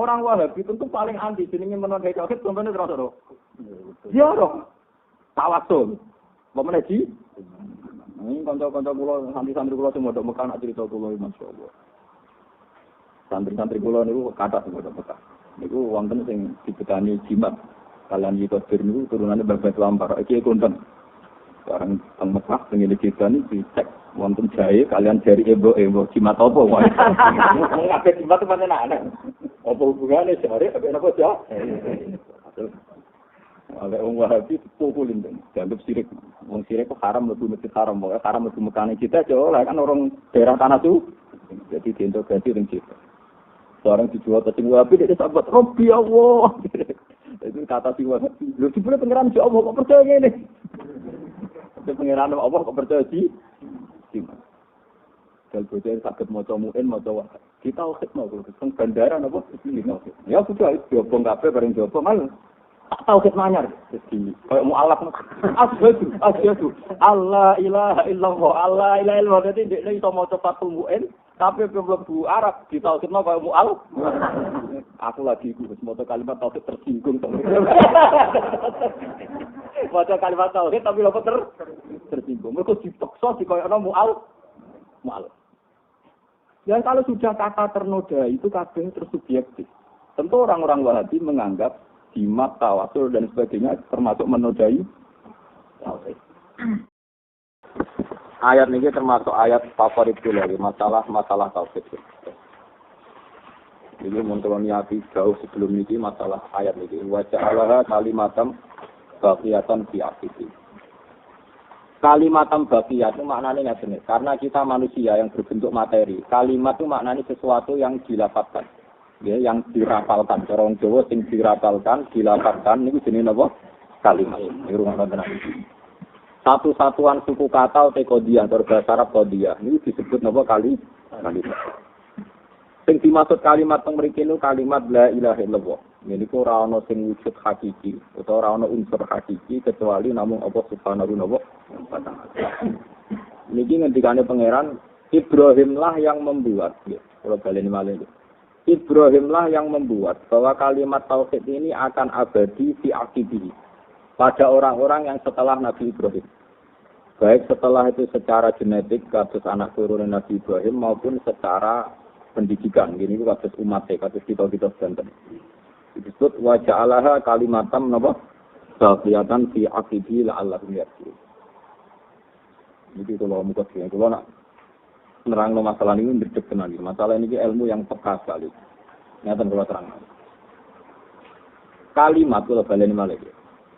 Orang Wahabi tentu paling anti jenenge menodai tauhid contohnya terus ora. Ya ora. Tawasul. Pemene ji. Ini kanca-kanca kula santri-santri kula sing modok Mekah nak cerita kula masyaallah. Santri-santri kula niku kathah sing modok Mekah. Niku wonten sing dibetani jimat. Kalian iki kodir niku turunane babad lampar. Iki konten. Barang teng Mekah sing dikitani dicek wonten jae kalian jari ebo jimat apa wae. Kabeh jimat pancen aneh. Apa hubungane jari apa napa ja? Ada orang Wahabi pukulin dan dianggap sirik. Orang sirik itu haram lebih masjid haram. Pokoknya haram lebih mekanik kita jauh kan orang daerah tanah itu. Jadi diintegrasi dengan kita. Seorang dijual ke sini Wahabi dia sahabat Rabbi Allah. Itu kata si Wahabi. Lu sebenarnya pengiran si Allah kok percaya ini? Itu pengiran Allah kok percaya sih? Gimana? Kalau bocah sakit maca muin maca Wahab. Kita khidmah kalau keseng bandara apa? Ya sudah diobong kabeh bareng diobong mal. Tak tahu khidmahnya. Jadi kayak mu'alaf. Asyhadu Allah ilaha illallah. Allah ilaha illallah. Jadi dia iso maca fatul muin tapi belum Arab kita khidmah kayak mu'alaf. Aku lagi iku maca kalimat tauhid tersinggung. Maca kalimat tauhid tapi lho tersinggung. Mergo dipaksa dikoyokno mu'alaf. Dan kalau sudah kata ternoda itu kadang tersubjektif. Tentu orang-orang Wahabi menganggap jimat, tawasul dan sebagainya termasuk menodai tauhid. Ayat ini termasuk ayat favorit lagi masalah tauhid. Ini muntuloniati jauh sebelum ini masalah ayat ini. Wa ja'alaha kalimatam baqiyatan fi akhiri. Kalimatam baqiyat itu maknanya ngene. Karena kita manusia yang berbentuk materi. Kalimat itu maknanya sesuatu yang dilafalkan. Ya, yang dirapalkan, orang Jawa sing dirapalkan, dilafalkan niku jenenge napa? Kalimat. Niku rumah tenan. Satu-satuan suku kata atau kodiah atau bahasa Arab kodiah ini disebut napa kalimat. Sing dimaksud kalimat teng mriki niku kalimat la ilaha illallah. Niku ora ana sing wujud hakiki utawa ora ana unsur hakiki kecuali namung apa subhanahu wa ta'ala. Niki ngendikane pangeran Ibrahimlah yang membuat. Kalau baleni malih. Ibrahimlah yang membuat bahwa kalimat tauhid ini akan abadi fi aqibihi pada orang-orang yang setelah Nabi Ibrahim. Baik setelah itu secara genetik kados anak turunan Nabi Ibrahim maupun secara pendidikan. Gini kados umat kados kita sedanten. Disebut wa ja'alaha kalimatam napa? Baqiyatan fi aqibihi la'allahum yarji'un. Jadi kalau muka sini kalau nak nerangno masalah ini ndek tenan iki. Masalah ini ilmu yang peka sekali. Ngaten kula terang. Kalimat kula baleni malih.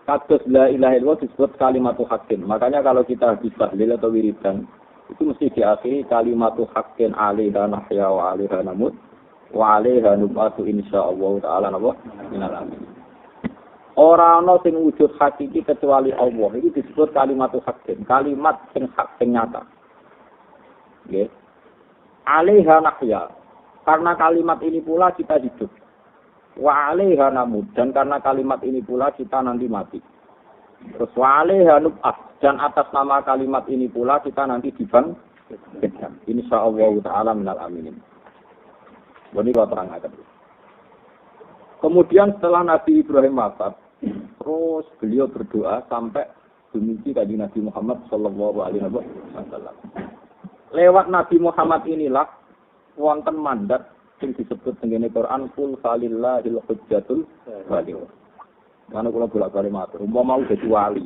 Kados la ilaha illallah disebut kalimatu haqqin. Makanya kalau kita habis tahlil atau wiridan itu mesti diakhiri kalimatu haqqin alaiha nahya wa alaiha namut wa alaiha nubatu insyaallah taala napa minal amin. Ora ana sing wujud hakiki kecuali Allah. Iki disebut kalimatu haqqin. Kalimat sing hak sing nyata. Nggih. Alaiha nahya. Karena kalimat ini pula kita hidup. Wa alaiha namut. Dan karena kalimat ini pula kita nanti mati. Terus wa alaiha nub'ah. Dan atas nama kalimat ini pula kita nanti dibangkitkan. Insyaallah ta'ala minal aminin. Ini kalau terangkan. Kemudian setelah Nabi Ibrahim wafat, terus beliau berdoa sampai demikian kaji Nabi Muhammad sallallahu alaihi wasallam. Lewat Nabi Muhammad inilah wonten mandat sing disebut tengene Quran kul falillahil hujjatul baligh. Mana kula bolak-balik matur, umpama mau dadi wali.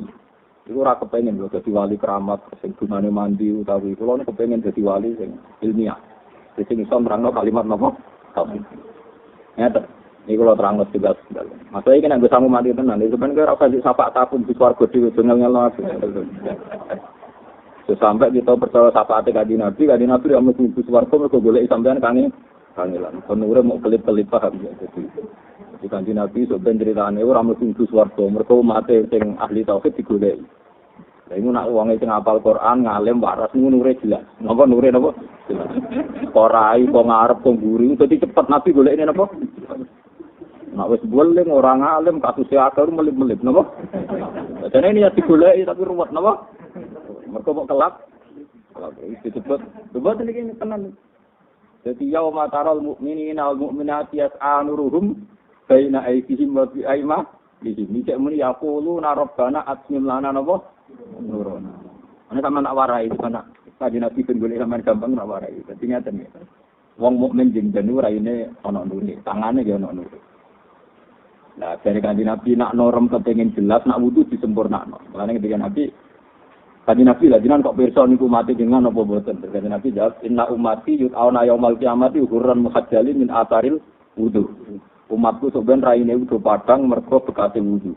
Iku ora kepengin lho dadi wali keramat sing gunane mandi utawi kula nek kepengin dadi wali sing ilmiah. Sing iso nerangno kalimat napa? Tauhid. Ngeten. Iku kula terangno juga. Maksud iki nek samu mati tenan, itu kan kira ora sapa tapun di swarga dhewe ngel-ngel. Sampai kita percaya syafaat kanjeng Nabi ya mesti swarga mergo golek sampean kangelan. Penure mau kelip-kelip paham ya. Jadi kanjeng Nabi sok ben critane ora mesti swarga mergo mate sing ahli tauhid digoleki. Lah iku nak wong sing hafal Quran ngalim waras nure jelas. Napa nure napa? Jelas. Korai kok ngarep kok mburi dadi cepet Nabi golekne napa? Nak wis boleh orang alim kasus akar melip-melip napa? Dene ini ya digoleki tapi ruwet napa? Mergo kok kelap. Kalau disebut, coba iki tenan. Dadi yauma taral mukminina wal mukminati yas'a nuruhum baina aydihim wa bi aymanihim. Iki muni yaquluna rabbana atmim lana napa nuruna. Ana sampeyan nak warai ana kanjeng Nabi ben golek sampeyan gampang nak warai. Dadi ngaten ya. Wong mukmin jeng jenu raine ana nure, tangane ya ana nure. Nah, dari kanjeng Nabi nak norm kepengin jelas nak wudu disempurnakno. Mulane ketika Nabi kanjeng Nabi lah jenengan kok pirsa niku mati dengan apa boten? Kanjeng Nabi jawab inna ummati yut'auna yaumal qiyamati hurran muhajjalin min atharil wudu. Umatku sampeyan raine wudu padang mergo bekate wudu.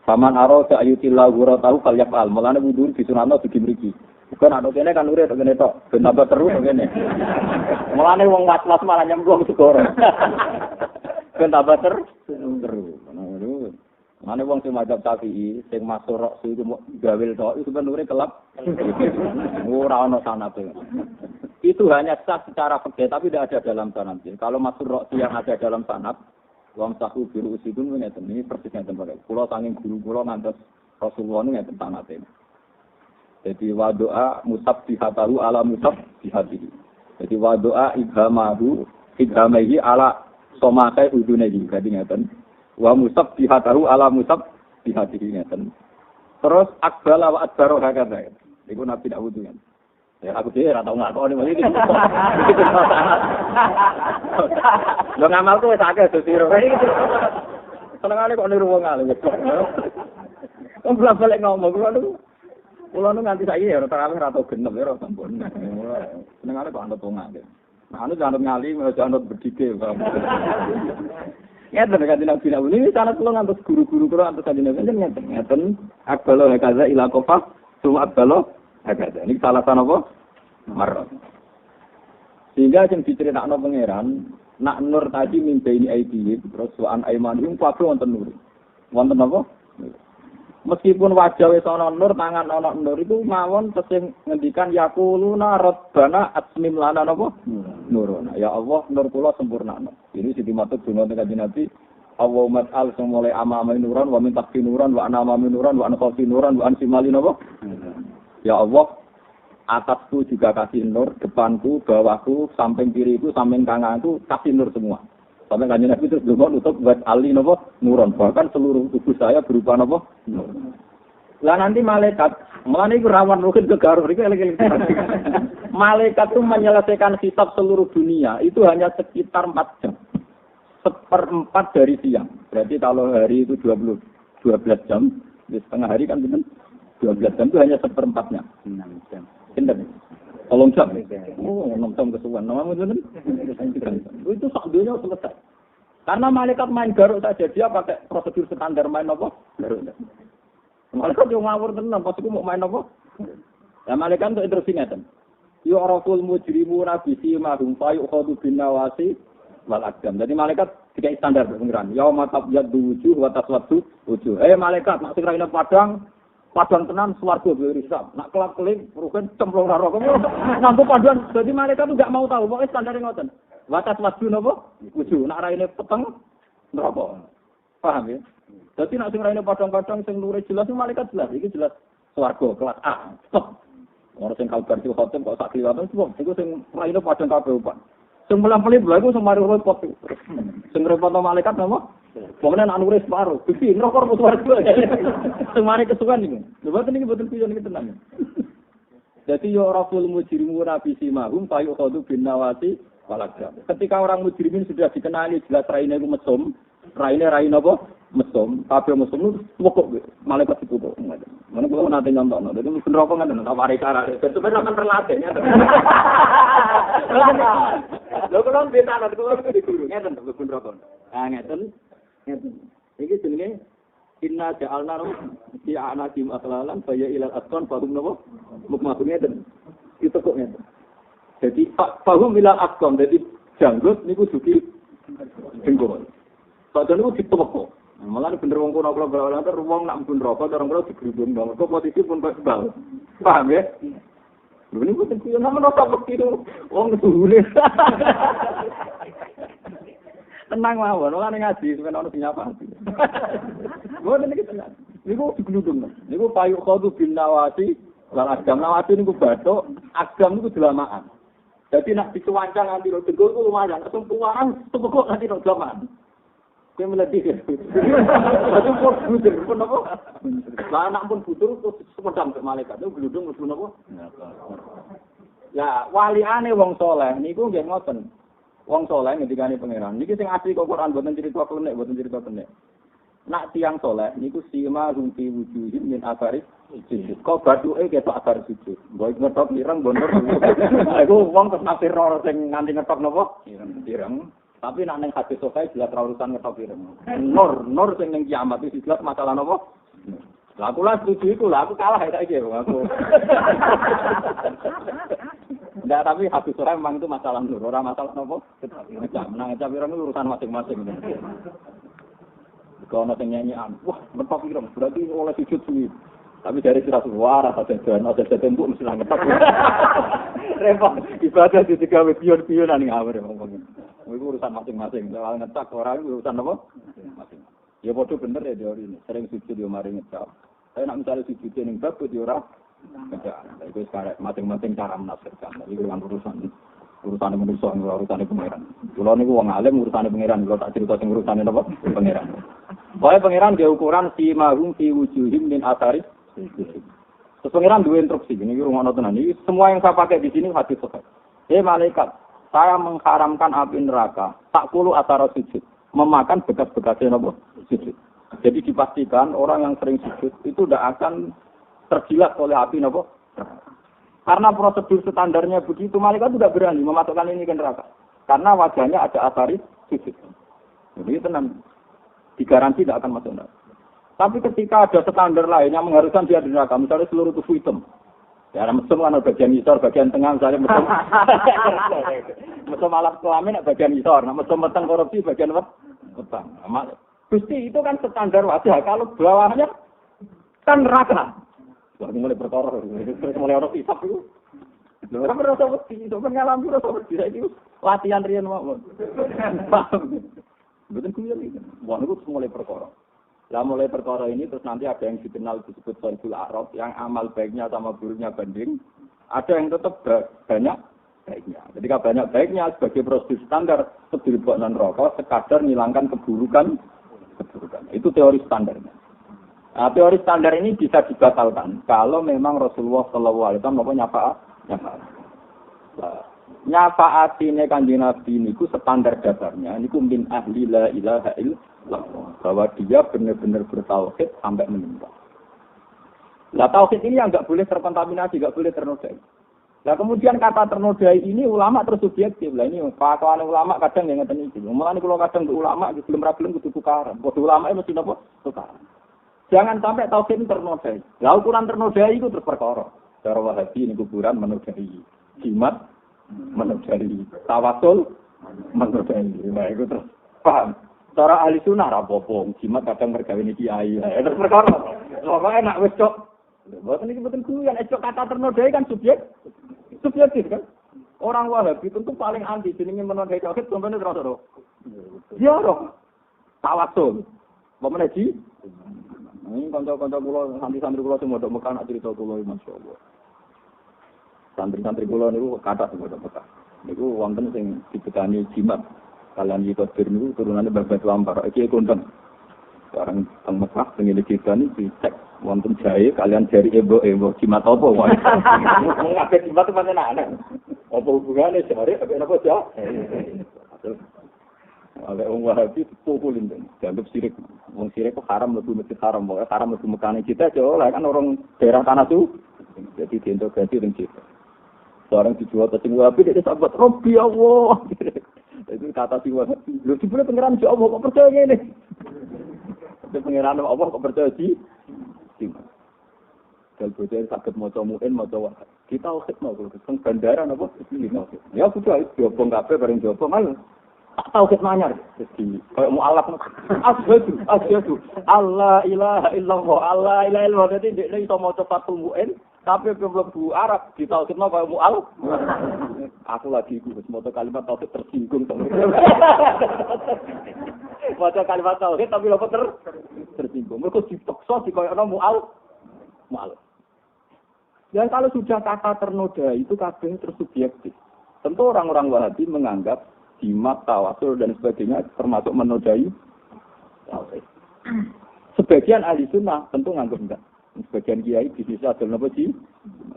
Saman aro sa'ayutillahu wa ta'ala fal yaf'al. Mulane wudu disunatno dugi mriki. Bukan ana kene kan urip kene tok, ben tambah terus kene. Mulane wong was-was malah nyemplung segoro. Ben tambah terus. Mane wong sing mazhab Syafi'i, sing masuk rok iku gawil tok, itu sebenarnya kelap. Ora ana sanate. Itu hanya sah secara fikih tapi tidak ada dalam sanad. Kalau masuk rok yang ada dalam sanad, wong sahu biru usidun ngeten iki persis ngeten bae. Kula saking guru kula ngantos Rasulullah ngeten sanate. Jadi wa doa musabbihatahu ala musabbihatihi. Jadi wa doa ibhamahi ala somakai udunehi. Jadi ngeten. Wa musabbihatahu ala musabbihatihi ngeten. Terus akbala wa adbaro hakata. Iku Nabi dak wudu kan. Ya aku dhewe ora tau ngakoni iki. Lho ngamalku wis akeh sesiro. Senengane kok niru wong alim. Wong balik ngomong kula nu nganti saiki ya ora tau genep ya ora sampun. Senengane kok anut wong alim. Nah anu jangan ngali, jangan berdike. Ya tenan kan Nabi Nabi ini sanad kula ngantos guru-guru kula ngantos kanjeng Nabi ngeten akbalo hakaza ila qafah suma akbalo hakaza. Ini salah apa? Marot. Sehingga sing diceritakno pangeran nak nur tadi mimpi ini aidi terus waan aimanihum kabeh wonten nur. Wonten apa? Meskipun wajah wis ana nur, tangan ana nur itu mawon tesih ngendikan yaquluna rabbana atmim lana napa? Nuruna. Ya Allah, nur kula sempurnakno. Ini sing dimaksud donga Kanjeng Nabi, Allahumma al sing mulai amama nuran wa min tahti nuran wa anama nuran wa an khalfi nuran wa an simali napa? Ya Allah, atasku juga kasih nur, depanku, bawahku, samping kiriku, samping kananku kasih nur semua. Sampai kanjeng Nabi itu belum nutup buat ali nopo nuron, bahkan seluruh tubuh saya berupa nopo. Lah nanti malaikat, malah ini rawan mungkin ke Garut, malaikat itu menyelesaikan hisab seluruh dunia itu hanya sekitar 4 jam, 1/4 dari siang. Berarti kalau hari itu 12 jam, di setengah hari kan benar 12 jam itu hanya 1/4-nya. 6 jam. Benar. Tolong jam. Oh, 6 jam kesuwen. Nama benar. Itu sak dunia selesai. Karena malaikat main garuk saja, dia pakai prosedur standar main apa? Garuk. Malaikat yang ngawur tenan, pas aku mau main apa? Ya malaikat itu interview ngeten. Yu'raful mujrimuna bi simahum fa yu'khadhu bin nawasi wal aqdam. Jadi malaikat tiga standar pengiran. Yauma tabyaddu wujuh wa taswaddu wujuh. Malaikat nak sing raine padang tenan swarga berisap. Nak kelap-kelip rugen cemplung neraka. Nganggo paduan. Jadi malaikat itu enggak mau tahu, pokoke standare ngoten. Watas wasdu napa? Wujuh. Nak raine peteng neraka. Paham ya? Jadi nak sing raine padang-padang sing nure jelas malaikat jelas. Iki jelas swarga kelas A. Stop. Ora sing kalbar itu khotem kok sak kliwatan sebab iku sing raine padang kabeh upan. Sing melang-pelip lha iku sing mari repot. Sing repot malaikat napa? Pokoknya nak nulis separuh, tapi rokok swarga. Semari kesukaan ini. Lha niki boten piye niki tenan. Jadi ya Rasul mujrimu nabi simahum payu khadu bin nawati walakam. Ketika orang mujrimin sudah dikenali jelas raine iku mesum, raine apa? Mesum, kabeh mesum pokok malaikat itu kok. Mana kula nate nyontokno. Dadi mesti rokok ngoten ta wari cara. Sebenarnya kan terlatih ya. Lho kula mbeta ana kula di guru ngeten to pun rokok. Ah ngeten. Iki jenenge inna ja'alna fi a'nadim atlalan fa ya ilal asqan fahum napa mukmahune den itu kok ngeten. Jadi fahum ilal asqan dadi janggut niku dugi jenggot. Padahal niku ditepok. Malah bener wong kono kula bawaan ter wong nak mlebu neraka orang kula digerubung banget. Kok posisi pun kok sebal. Paham ya? Lho niku kuwi nang neraka begitu wong suhune. Tenang mawon, ora ngaji, sampeyan ono dinyapa. Mboten iki tenang. Niku digludung. Niku payu khadu bin nawasi wal agam. Nawasi niku bathuk, agam niku delamaan. Jadi nak dicuancang nanti lo tegol itu lumayan. Langsung keluaran tepuk nanti lo zaman. Dia meledih. Itu pun budur pun apa? Lah anak pun budur terus sepedang ke malaikat. Itu geludung mlebu napa? Lah waliane wong saleh niku nggih ngoten. Wong saleh ngendikane pangeran. Niki sing asli kok Quran boten cerita klenik, boten cerita klenik. Nak tiang saleh niku sima rumpi wujuhin min afaris sujud. Kok bathuke ketok abar sujud. Mbok ngetok ireng bonor. Iku wong terus nafsir ora sing nganti ngetok napa? Ireng. Tapi nak ning hadis sahih jelas ra urusan ngetok ireng. Nur sing ning kiamat iki jelas masalah napa? Lah aku lah setuju iku lah aku kalah ya saiki aku. Enggak, tapi habis sore memang itu masalah nur, orang masalah nopo. Menang aja pirang itu urusan masing-masing. Kalau nanti nyanyian, wah mentok pirang, berarti oleh sujud suwi. Tapi dari surat suara, ada tembok mesti ngetok. Repot, ibadah di tiga pion-pionan yang awal ngomongin. Itu urusan masing-masing. Soal ngetak orang itu urusan apa? Masing-masing. Ya bodoh bener ya teori ini. Sering sujud dia mari ngetak. Saya nak misalnya sujud yang bagus dia orang. Itu sekarang masing-masing cara menafsirkan. Itu kan urusan manusia, urusan pangeran. Kalau ni wong alim urusan pangeran, kalau tak cerita sing urusan apa? Pangeran. Bahwa pangeran dia ukuran si mahum si wujuhim min asari. Terus pangeran dua instruksi. Ini rumah tenan. Ini semua yang saya pakai di sini hadis sahih. Malaikat, saya mengharamkan api neraka. Tak puluh atara sujud, memakan bekas-bekasnya apa? Sujud. Jadi dipastikan orang yang sering sujud itu tidak akan terjilat oleh api napa? Karena prosedur standarnya begitu, malaikat tidak berani memasukkan ini ke neraka. Karena wajahnya ada asari sujud. Jadi tenang, digaransi tidak akan masuk neraka. Tapi ketika ada standar lain yang mengharuskan dia di neraka, misalnya seluruh tubuh hitam. Ya, mesum kan ada bagian isor, bagian tengah, misalnya mesum. Mesum alat kelamin bagian isor, mesum meteng korupsi bagian apa? Meteng. Gusti itu kan standar wajah, kalau bawahnya kan neraka. Wah, mulai berkoror, mulai orang isap itu. Orang merasa wedi, itu pengalaman merasa wedi. Itu latihan rian mau. Betul kuliah ini. Wah, itu mulai berkoror. Lah mulai perkara ini terus nanti ada yang dikenal disebut Sohibul A'raf yang amal baiknya sama buruknya banding. Ada yang tetap banyak baiknya. Ketika banyak baiknya sebagai prosedur standar sebelum non-rokok sekadar menghilangkan keburukan. Itu teori standarnya. Nah, teori standar ini bisa dibatalkan kalau memang Rasulullah SAW nyafaat. Nyafaat ini kanjeng Nabi niku standar dasarnya niku min ahli la ilaha illallah, bahwa dia benar-benar bertauhid sampai meninggal. Lah tauhid ini yang enggak boleh terkontaminasi, enggak boleh ternodai. Lah kemudian kata ternodai ini ulama terus subjektif. Lah ini fatwa ulama kadang yang ngeten iki. Mulane kula kadang ke ulama belum ra gelem kudu tukaran. Padha ulama mesti napa? Tukaran. Jangan sampai tauhid ternodai. Lah ukuran ternodai itu terus perkara. Cara Wahabi ini kuburan menodai. Jimat menodai. Tawasul menodai. Nah itu terus paham. Cara ahli sunnah ra apa-apa. Jimat kadang mergaweni kiai. Terus perkara. Pokoke enak wis cok. Bukan ini betul kuliah, esok kata ternodai kan subjektif kan. Orang Wahabi tentu paling anti jenenge menodai tauhid sampeyan terus ora. Ya ora. Tawasul. Pemene ji. Ini kanca-kanca kula, santri-santri kula sing modok Mekah nak cerita kula masyaallah. Santri-santri kula niku kathah sing modok Mekah. Niku wonten sing dibekani jimat. Kalian iki kodir niku turunane babad lampar. Iki kondang. Barang teng Mekah sing iki dicek wonten jahe kalian jari ebo jimat apa wae. Ngake jimat pancen ana. Apa hubungane jare ambek napa ja? Oleh wong Wahabi pukulin ten. Dianggap sirik. Wong sirik kok haram mlebu masjid haram, pokoke haram mlebu mekane kita aja lah kan orang daerah tanah tuh. Jadi diintegrasi dengan kita. Seorang dijual ke sing Wahabi dia sahabat Rabbi Allah. Itu kata si Wahabi. Lho dibule pengiran si Allah kok percaya ngene. Pengiran Allah kok percaya sih? Kalau bocah sakit maca muin maca wahid. Kita khidmah kalau ke bandara napa iki. Ya sudah diobong kabeh bareng diobong kan. Tak tahu khidmahnya. Jadi kayak mualaf asyhadu Allah ilaha illallah Allah ilaha illallah dadi nek iso maca fatul muin tapi mlebu Arab kita khidmah kayak mual. Aku lagi iku wis maca kalimat tauhid tersinggung to. Maca kalimat tauhid tapi lho tersinggung. Mergo dipaksa dikoyokno mual. Dan kalau sudah kata ternoda itu kabeh tersubjektif. Tentu orang-orang Wahabi menganggap jimat, tawasul dan sebagainya termasuk menodai tauhid. Sebagian ahli sunnah tentu nganggap enggak. Sebagian kiai bisnis adol napa sih?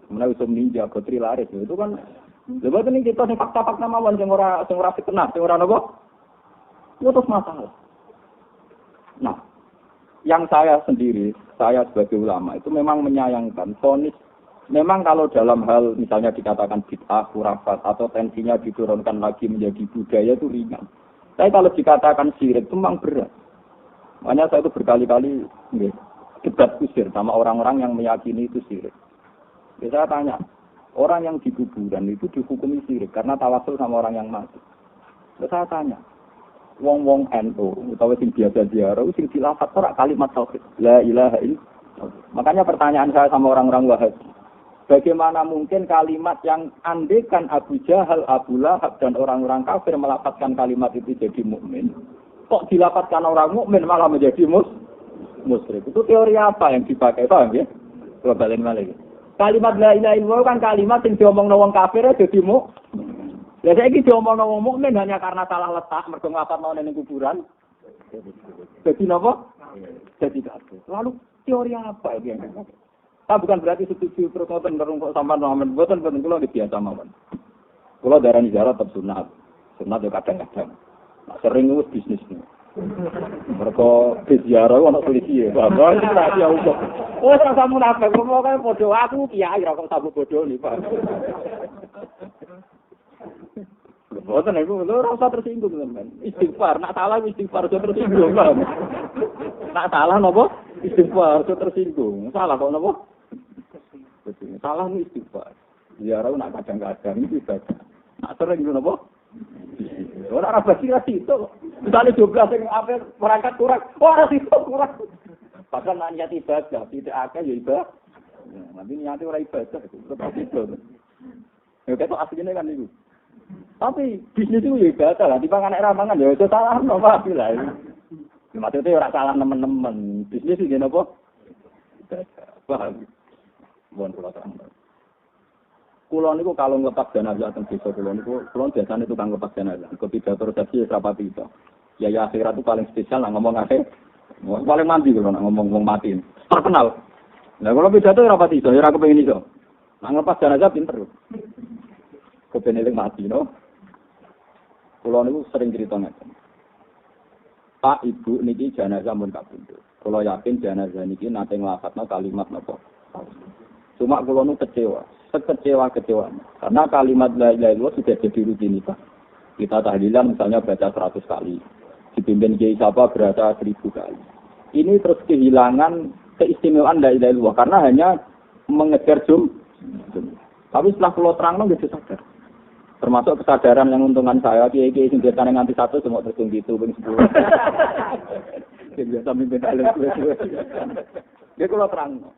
Menawi iso ninja gotri laris itu kan. Lha ini kita sing fakta-fakta mawon sing ora fitnah, sing ora napa? Itu terus masalah. Nah, yang saya sendiri, saya sebagai ulama itu memang menyayangkan vonis. Memang kalau dalam hal misalnya dikatakan bid'ah, khurafat atau tensinya diturunkan lagi menjadi budaya itu ringan. Tapi kalau dikatakan syirik itu memang berat. Makanya saya itu berkali-kali debat kusir sama orang-orang yang meyakini itu syirik. Saya tanya, orang yang di kuburan itu dihukumi syirik karena tawasul sama orang yang mati. Saya tanya, wong-wong NU utawa sing biasa ziarah sing dilafat ora kalimat tauhid la ilaha illallah. Makanya pertanyaan saya sama orang-orang Wahabi, bagaimana mungkin kalimat yang andekan Abu Jahal, Abu Lahab dan orang-orang kafir melafazkan kalimat itu jadi mukmin, kok dilafazkan orang mukmin malah menjadi musyrik? Itu teori apa yang dipakai, paham ya? Coba balen malih. Kalimat la ilaha illallah kan kalimat yang diomongno wong kafir jadi mukmin. Ya saya ini diomongno wong mukmin hanya karena salah letak mergo nglafatno ning kuburan. Jadi napa? Jadi kafir. Lalu teori apa ini yang dipakai? Bukan berarti setuju terus ngoten kok sampean nomen mboten kula biasa mawon. Kula darani ziarah tetep sunat. Sunat yo kadang-kadang. Nah, sering wis bisnis. Mergo ziarah ono polisi ya. Bapak iki rahasia hukum. Wes ora sampe nafas, pokoke padha aku kiai ora kok sabuk bodho nih, Pak. Boten iku lho ora usah tersinggung sampean. Istighfar, nak salah istighfar aja tersinggung, Pak. Nak salah napa? Istighfar aja tersinggung. Salah kok napa? Salah nih istighfar. Ziarah nak kadang-kadang iki ibadah. Nak sering ngono apa? Ora basi ra itu. Misale 12 sing ape berangkat kurang. Ora situ kurang. Padahal nak niat ibadah, tidak akeh ya ibadah. Nanti niate ora ibadah tetep itu. Ya ketok asline kan niku. Tapi bisnis itu ya ibadah lah, dipangan nek ramangan ya aja salah napa lah. Maksudnya ora salah nemen-nemen. Bisnis iki napa? Paham. Bon kula terang. Kula niku kalau nglepas jenazah teng desa kula niku biasane tukang nglepas jenazah. Kepidato resepsi rapati itu. Ya akhirat itu paling spesial lah ngomong akhir. Paling mandi kula nak ngomong wong mati. Terkenal. Lah kula pidato rapati iso, ora kepengin iso. Nak nglepas jenazah pinter. Kepeneling mati no. Kula niku sering cerita ngeten. Pak Ibu niki jenazah mun kapundhut. Kula yakin jenazah niki nate nglafadzno kalimat napa. Cuma kula nu kecewa, sekecewa-kecewanya. Karena kalimat la ilaha illallah sudah jadi rutinitas. Kita tahlilan misalnya baca 100 kali. Dipimpin kiai siapa berata 1000 kali. Ini terus kehilangan keistimewaan la ilaha illallah karena hanya mengejar jum. Tapi setelah kula terangno nggih sadar. Termasuk kesadaran yang untungan saya, kiai-kiai sing biasane nganti 1 semua terus gitu ping 10. Sing biasa mimpin alim suwe-suwe. Nggih kula terangno.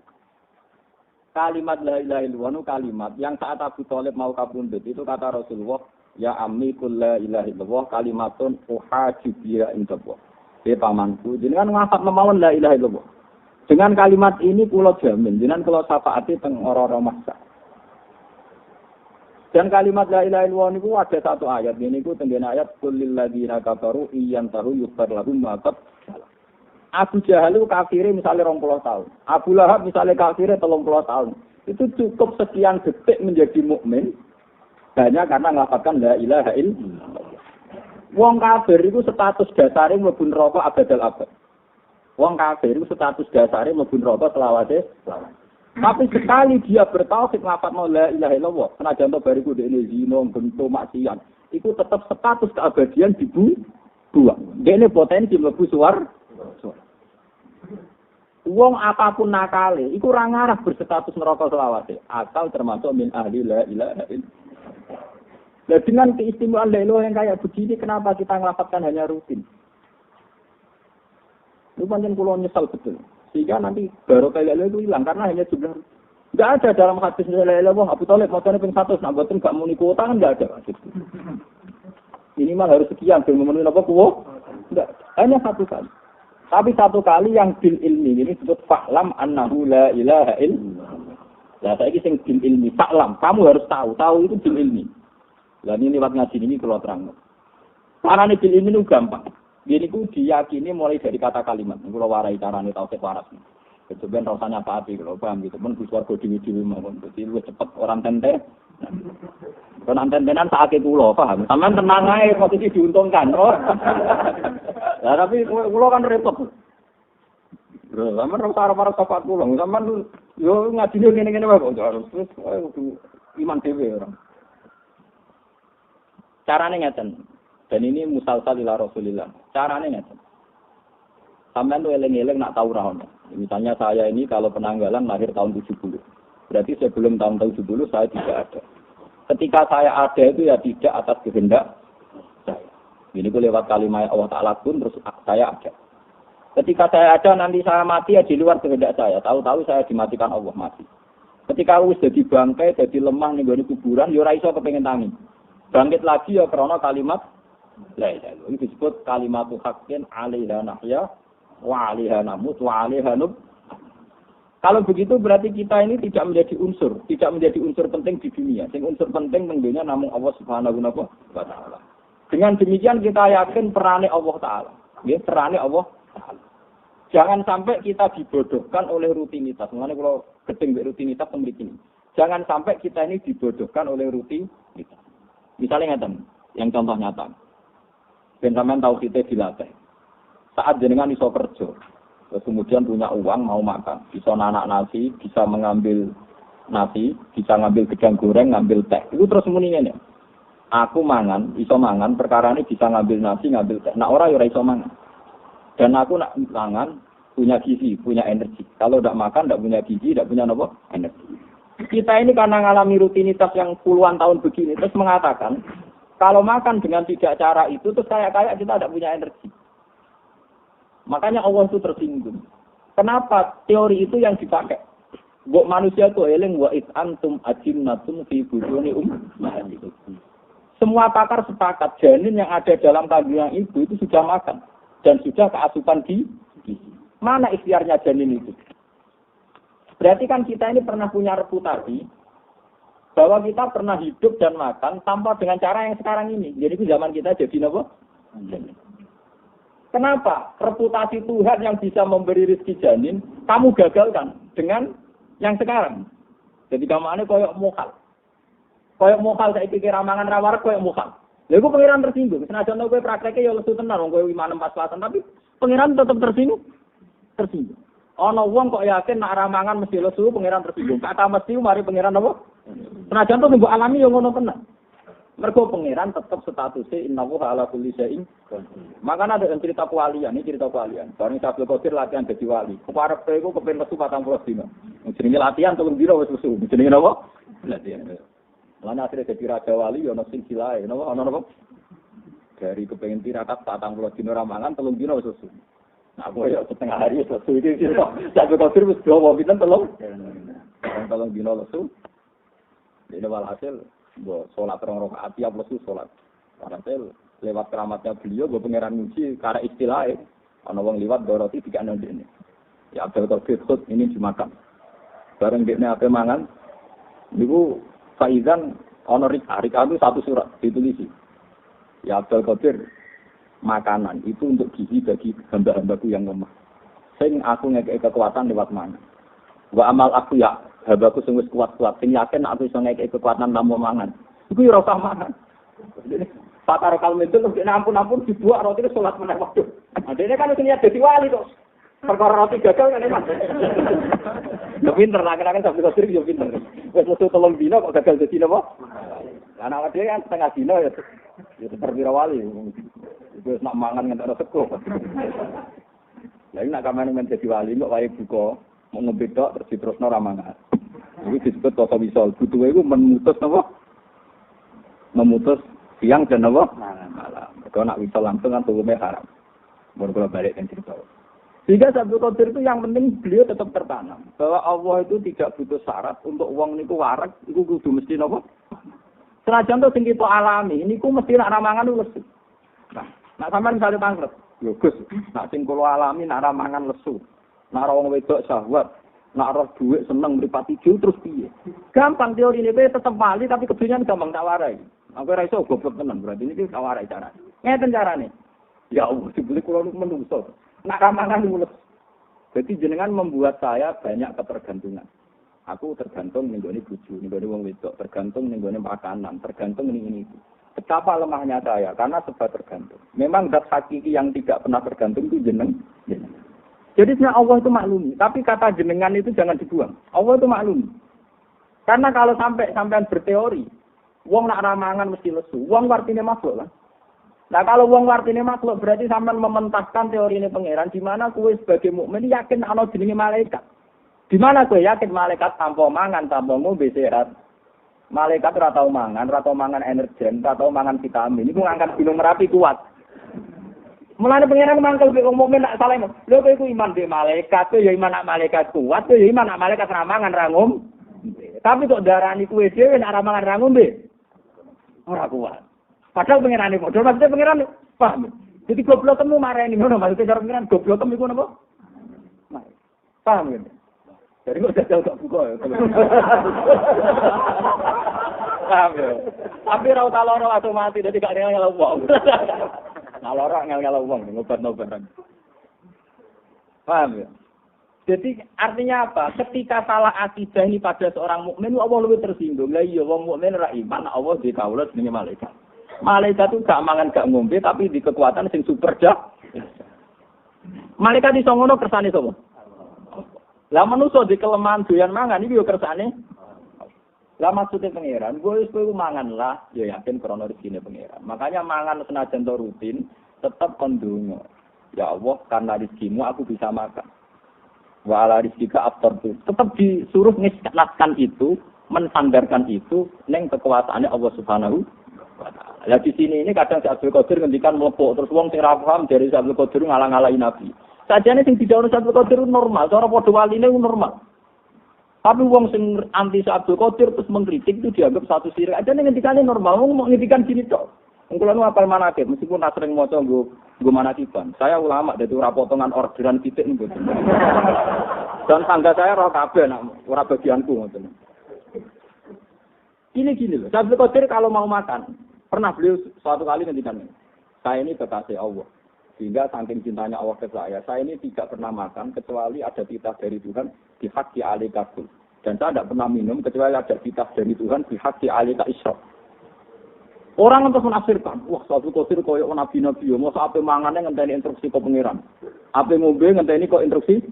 Kalimat la ilaha illallah kalimat yang saat Abu Thalib mau kapundhut itu kata Rasulullah, ya ammi kul la ilaha illallah kalimatun uhaju biha indallah. Pamanku jenengan ngafat mawon la ilaha illallah. Dengan kalimat ini kula jamin jenengan kula syafaati teng ora-ora masa. Dan kalimat la ilaha illallah niku ada satu ayat niku tenggene ayat qul lil ladzina kafaru iyantahu yughfar lahum ma qad Abu Jahal itu kafirnya misalnya 20 tahun. Abu Lahab misalnya kafirnya 30 tahun. Itu cukup sekian detik menjadi mukmin hanya karena ngelafadzkan la ilaha illallah. Wong kafir itu status dasare mlebu neraka abadal abad. Wong kafir itu status dasare mlebu neraka selawase. Tapi sekali dia bertauhid ngelafadzno la ilaha illallah, senajan to bariku dekne zina, bentuk maksiat, itu tetap status keabadian dibuang. Dekne potensi mlebu swarga. Wong apapun nakale, iku ora ngarah berstatus neraka selawase, asal termasuk min ahli la ilaha illallah. Nah, dengan keistimewaan la ilaha yang kayak begini, kenapa kita ngelafadzkan hanya rutin? Itu pancen kula nyesal betul. Sehingga nanti barokah la ilaha itu hilang karena hanya jumlah. Enggak ada dalam hadis la ilaha illallah Abu Thalib macane ping 100, nak mboten gak muni kuota kan enggak ada hadis. Minimal harus sekian ben memenuhi apa kuwo? Enggak, hanya satu kali. Tapi satu kali yang bil ilmi ini disebut fa'lam annahu la ilaha illallah. Lah saiki sing bil ilmi fa'lam, kamu harus tahu itu bil ilmi. Lah ini lewat ngaji ini kalau terang. Carane bil ilmi itu gampang. Jadi ku diyakini mulai dari kata kalimat. Kalau warai carane tauhid waras. Kemudian rasanya pati kalau paham gitu. Men di swarga dhewe-dhewe mawon. Dadi luwih cepet orang tente. Kon anten-tenan sakit kula, paham? Sampeyan tenang ae posisi diuntungkan. Oh. Lah tapi kula kan repot. Bro, sampeyan ora arep sapa kula. Sampeyan yo ngajine ngene-ngene wae kok harus iman dhewe ora. Carane ngeten. Dan ini musalsal ila Rasulillah. Carane ngeten. Sampeyan tuh eling-eling nak tahu ra ono. Misalnya saya ini kalau penanggalan lahir tahun 70. Berarti sebelum tahun 70 saya tidak ada. Ketika saya ada itu ya tidak atas kehendak saya. Ini ku lewat kalimat Allah Ta'ala pun terus saya ada. Ketika saya ada nanti saya mati ya di luar kehendak saya. Tahu-tahu saya dimatikan Allah mati. Ketika wis jadi bangkai, jadi lemah ning gone kuburan ya ora iso kepengin tangi. Bangkit lagi ya krana kalimat la ilaha illallah. Ini disebut kalimatu haqqin 'alaiha nahya wa 'alaiha namut wa 'alaiha nub. Kalau begitu berarti kita ini tidak menjadi unsur penting di dunia. Yang unsur penting tentunya namun Allah Subhanahu wa Ta'ala. Dengan demikian kita yakin perannya Allah Ta'ala. Ya, perannya Allah Ta'ala. Jangan sampai kita dibodohkan oleh rutinitas. Mengenai kalau gedeng rutinitas pemiliki ini. Jangan sampai kita ini dibodohkan oleh rutinitas. Misalnya ngeten, yang contoh nyata. Ben sampean tahu kita dilatih. Saat jenengan iso kerja. Terus kemudian punya uang mau makan, bisa nanak nasi, bisa mengambil nasi, bisa ngambil gedang goreng, ngambil teh. Itu terus mendingan ya. Aku mangan, iso mangan, perkara ini bisa ngambil nasi, ngambil teh. Nah orang ya iso mangan. Dan aku nak mangan, punya gizi, punya energi. Kalau tidak makan, tidak punya gizi, tidak punya apa? Energi. Kita ini karena mengalami rutinitas yang puluhan tahun begini, terus mengatakan, kalau makan dengan tidak cara itu, terus kayak kita tidak punya energi. Makanya Allah itu tersinggung. Kenapa teori itu yang dipakai? Buat manusia itu eling wa it antum ajinnatum fi bujuni ummahatikum. Semua pakar sepakat janin yang ada dalam kandungan ibu itu sudah makan dan sudah keasupan di mana ikhtiarnya janin itu? Berarti kan kita ini pernah punya reputasi bahwa kita pernah hidup dan makan tanpa dengan cara yang sekarang ini. Jadi itu zaman kita jadi apa? Kenapa? Reputasi Tuhan yang bisa memberi rezeki janin, kamu gagalkan dengan yang sekarang. Jadi kamu ini koyok mokal. Koyok mokal saya pikir ramangan rawarak koyok mokal. Lalu pengiran tersinggung. Senajan tau gue prakteknya ya lesu tenar, gue 5-6-4 tapi pengiran tetap tersinggung. Ono wong kok yakin nak ramangan mesti lesu, pengiran tersinggung. Kata mesti mari pengiran apa? Senajan tuh nunggu alami yang ngono tenar. Mergo pangeran tetap statusnya innahu ala kulli syai'in. Makanya ada yang cerita kewalian, ini cerita kewalian. Bareng Abdul Qadir latihan jadi wali. Keparepe iku kepen lesu 40 dina. Jenenge latihan 3 dina wis lesu. Jenenge napa? Latihan. Lan akhire dadi raja wali ya ono sing silae, napa? Ono napa? Dari kepengen tirakat 40 dina ramangan 3 dina wis lesu. Nah, aku ya setengah hari wis lesu iki cerita. Abdul Qadir wis dawa pinten 3 dina lesu. Ini walhasil gue sholat rong rakaat tiap lesu sholat. Karena lewat keramatnya beliau, gue pangeran muji karena istilahnya. Ana wong liwat doroti tiga nanti ini. Ya Abdul Qadir khut ini dimakan. Bareng dia apa mangan. Ibu Faizan ana rika itu satu surat ditulisi. Ya Abdul Qadir makanan itu untuk gizi bagi hamba-hambaku yang lemah. Sing aku ngekei kekuatan lewat mana. Wa amal aku ya habaku sing wis kuat-kuat, sing yakin aku iso ngekeki kekuatan namung mangan. Iku ya ora usah mangan. Pakar kalem itu nek ampun-ampun dibuat roti salat meneh waktu. Adene kan sing niat dadi wali kok. Perkara roti gagal kan emang. Yo pinter lah kan sampe kok yo pinter. Wis metu 3 dina kok gagal dadi napa? Lah nek dhewe kan setengah dina ya tetep wali. Wis nak mangan ngentek sego. Lah nek kamane men dadi wali kok wae buka mau ngebedok terus diterusno ra mangan. Iki disebut kota wisol. Butuhe iku memutus napa? Memutus siang dan napa? Malam. Kalau nak wisol langsung kan hukumnya haram. Baru kalau balik yang cerita. Sehingga Abdul Qadir itu yang penting beliau tetap tertanam bahwa Allah itu tidak butuh syarat untuk wong niku warak iku kudu mesti napa? Senajan to sing kita alami niku mesti nak ramangan lesu. Nah sampean misalnya pangret, yo Gus, nak sing kula alami nak ramangan lesu. Nak wong wedok syahwat, nak roh dhuwit seneng mripati jauh terus piye? Gampang teori ini tetep wali tapi kedunyaan gampang tak warai. Aku ora iso goblok tenan berarti ini kawarai cara. Ngeten carane. Ya Allah, dibeli kula niku menungso. Nak ramangan mulus. Jadi jenengan membuat saya banyak ketergantungan. Aku tergantung ning gone bojo, ning gone wong wedok, tergantung ning gone makanan, tergantung ning ini. Betapa lemahnya saya karena sebab tergantung. Memang zat hakiki yang tidak pernah tergantung itu jeneng. Jadi sebenarnya Allah itu maklumi, tapi kata jenengan itu jangan dibuang. Allah itu maklumi. Karena kalau sampean berteori, wong nak ramangan mesti lesu. Wong artinya makhluk lah. Nah kalau wong artinya makhluk berarti sampean mementahkan teori ini pangeran di mana kowe sebagai mukmin yakin ana jenenge malaikat. Di mana kowe yakin malaikat tanpa mangan, tanpa ngombe sehat. Malaikat ora tau mangan energen, ora tau mangan vitamin. Iku ngangkat gunung Merapi kuat. Mulane pangeran mangkel wong mukmin nak salah. Lho kowe iku iman be malaikat, kowe ya iman nak malaikat kuat, kowe ya iman nak malaikat ra mangan ra ngombe. Tapi kok darani kowe dhewe nak ra mangan ra ngombe. Ora kuat. Padahal pangerane padha maksudnya pangeran paham. Jadi goblokmu marani ngono maksudnya cara pangeran goblokmu iku napa? Paham ya? Jadi kok jajal tak buka ya. Paham ya. Tapi ra usah lara langsung mati dadi gak ngel wong. Nah lara ngel wong ngobat-ngobatan. Paham ya? Jadi artinya apa? Ketika salah akidah ini pada seorang mukmin Allah lebih tersinggung. Lah iya wong mukmin ra iman Allah dikawula jenenge malaikat. Malaikat itu gak mangan gak ngombe tapi di kekuatan sing super dah. Malaikat iso ngono kersane sapa? Lah manusa di kelemahan doyan mangan iki yo kersane. Lah maksude pangeran, kowe wis mangan lah, ya yakin krana rezekine pangeran. Makanya mangan senajan to rutin tetap kondungo. Ya Allah, karena rezekimu aku bisa makan. Wa ala rizqika aftartu. Tetap disuruh ngislatkan itu, mensandarkan itu ning kekuasaane Allah Subhanahu wa taala. Lah di sini ini kadang Abdul Qadir ngendikan mlepuk terus wong sing ra paham dari Abdul Qadir ngalang-alangi Nabi. Sajane sing didhawuhi Abdul Qadir normal, cara padha waline normal. Tapi wong sing anti Abdul Qadir terus mengkritik itu dianggap satu sirik. Ajane ngendikane normal, wong mau ngendikan gini tok. Wong kula nu apal manakib, meskipun sering maca nggo manakiban. Saya ulama dadi ora potongan orderan titik niku. Dan tangga saya roh kabeh nak ora bagianku ngoten. Ini gini loh, Abdul Qadir kalau mau makan, pernah beliau suatu kali ngendikan, saya ini kekasih Allah. Sehingga saking cintanya Allah ke saya ini tidak pernah makan kecuali ada titah dari Tuhan di haqqi alika kul. Dan saya tidak pernah minum kecuali ada titah dari Tuhan di haqqi alika isyraf. Orang untuk menafsirkan, wah Abdul Qadir koyo nabi-nabi yo, mosok ape mangane ngenteni instruksi kok pangeran. Ape ngombe ngenteni kok instruksi.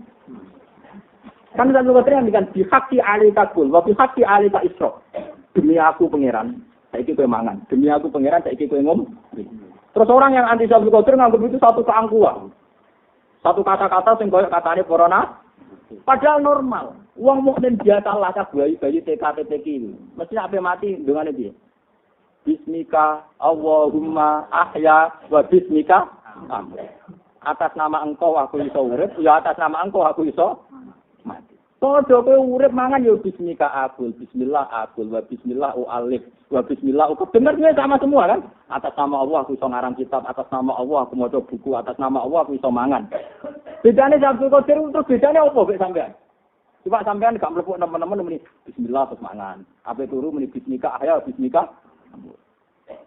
Kan Abdul Qadir ngendikan di haqqi alika kul, wa bi haqqi alika isyraf. Demi aku pangeran, saiki kowe mangan. Demi aku pangeran, saiki kowe ngombe. Terus orang yang anti Abdul Qadir nganggap itu satu keangkuhan. Satu kata-kata sing koyo katane para nabi. Padahal normal. Wong mukmin biasa lacak bayi-bayi TK-TK iki. Mesti ape mati ndongane piye? Bismika Allahumma ahya wa bismika amut. Atas nama engkau aku iso urip, ya atas nama engkau aku iso mati. Padha kowe urip mangan ya bismika akul, bismillah akul, wa bismillah alif, wa bismillah uku. Dengarnya sama semua kan? Atas nama Allah aku iso ngarang kitab, atas nama Allah aku maca buku, atas nama Allah aku iso mangan. Bedane Abdul Qadir terus bedane opo mek sampean? Coba sampean gak mlebu teman-teman muni bismillah terus mangan. Ape turu muni bismika ahya bismika.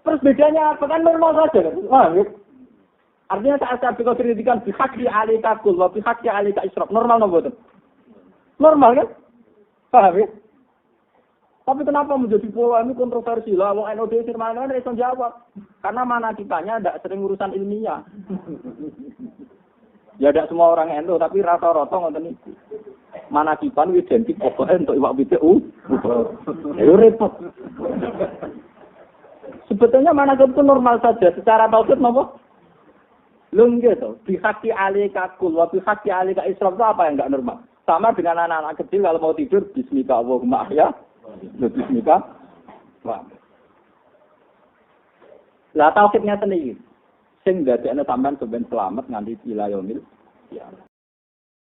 Terus bedanya apa kan normal saja kan? Wah, ya. Artinya saat Abdul Qadir ngendikan bi haqqi alika kul wa bi haqqi alika isyraf. Normal napa mboten? Normal kan? Paham ya? Tapi kenapa menjadi pola ini kontroversi lah? Wong NOD firman kan iso jawab. Karena mana kitanya tidak sering urusan ilmiah. Ya tidak semua orang NU tapi rata-rata ngoten iki. Mana kipan identik pokoknya untuk iwak pitik ya repot. Sebetulnya mana itu normal saja secara tauhid napa? Lho nggih to, bi haqqi alika kul wa bi haqqi alika israf itu apa yang enggak normal? Sama dengan anak-anak kecil kalau mau tidur, bismika Allahumma ahya, bismika. Wah. Lah tauhidnya sendiri. Sing dadekne sampean sampean selamat nganti ila yaumil. Ya.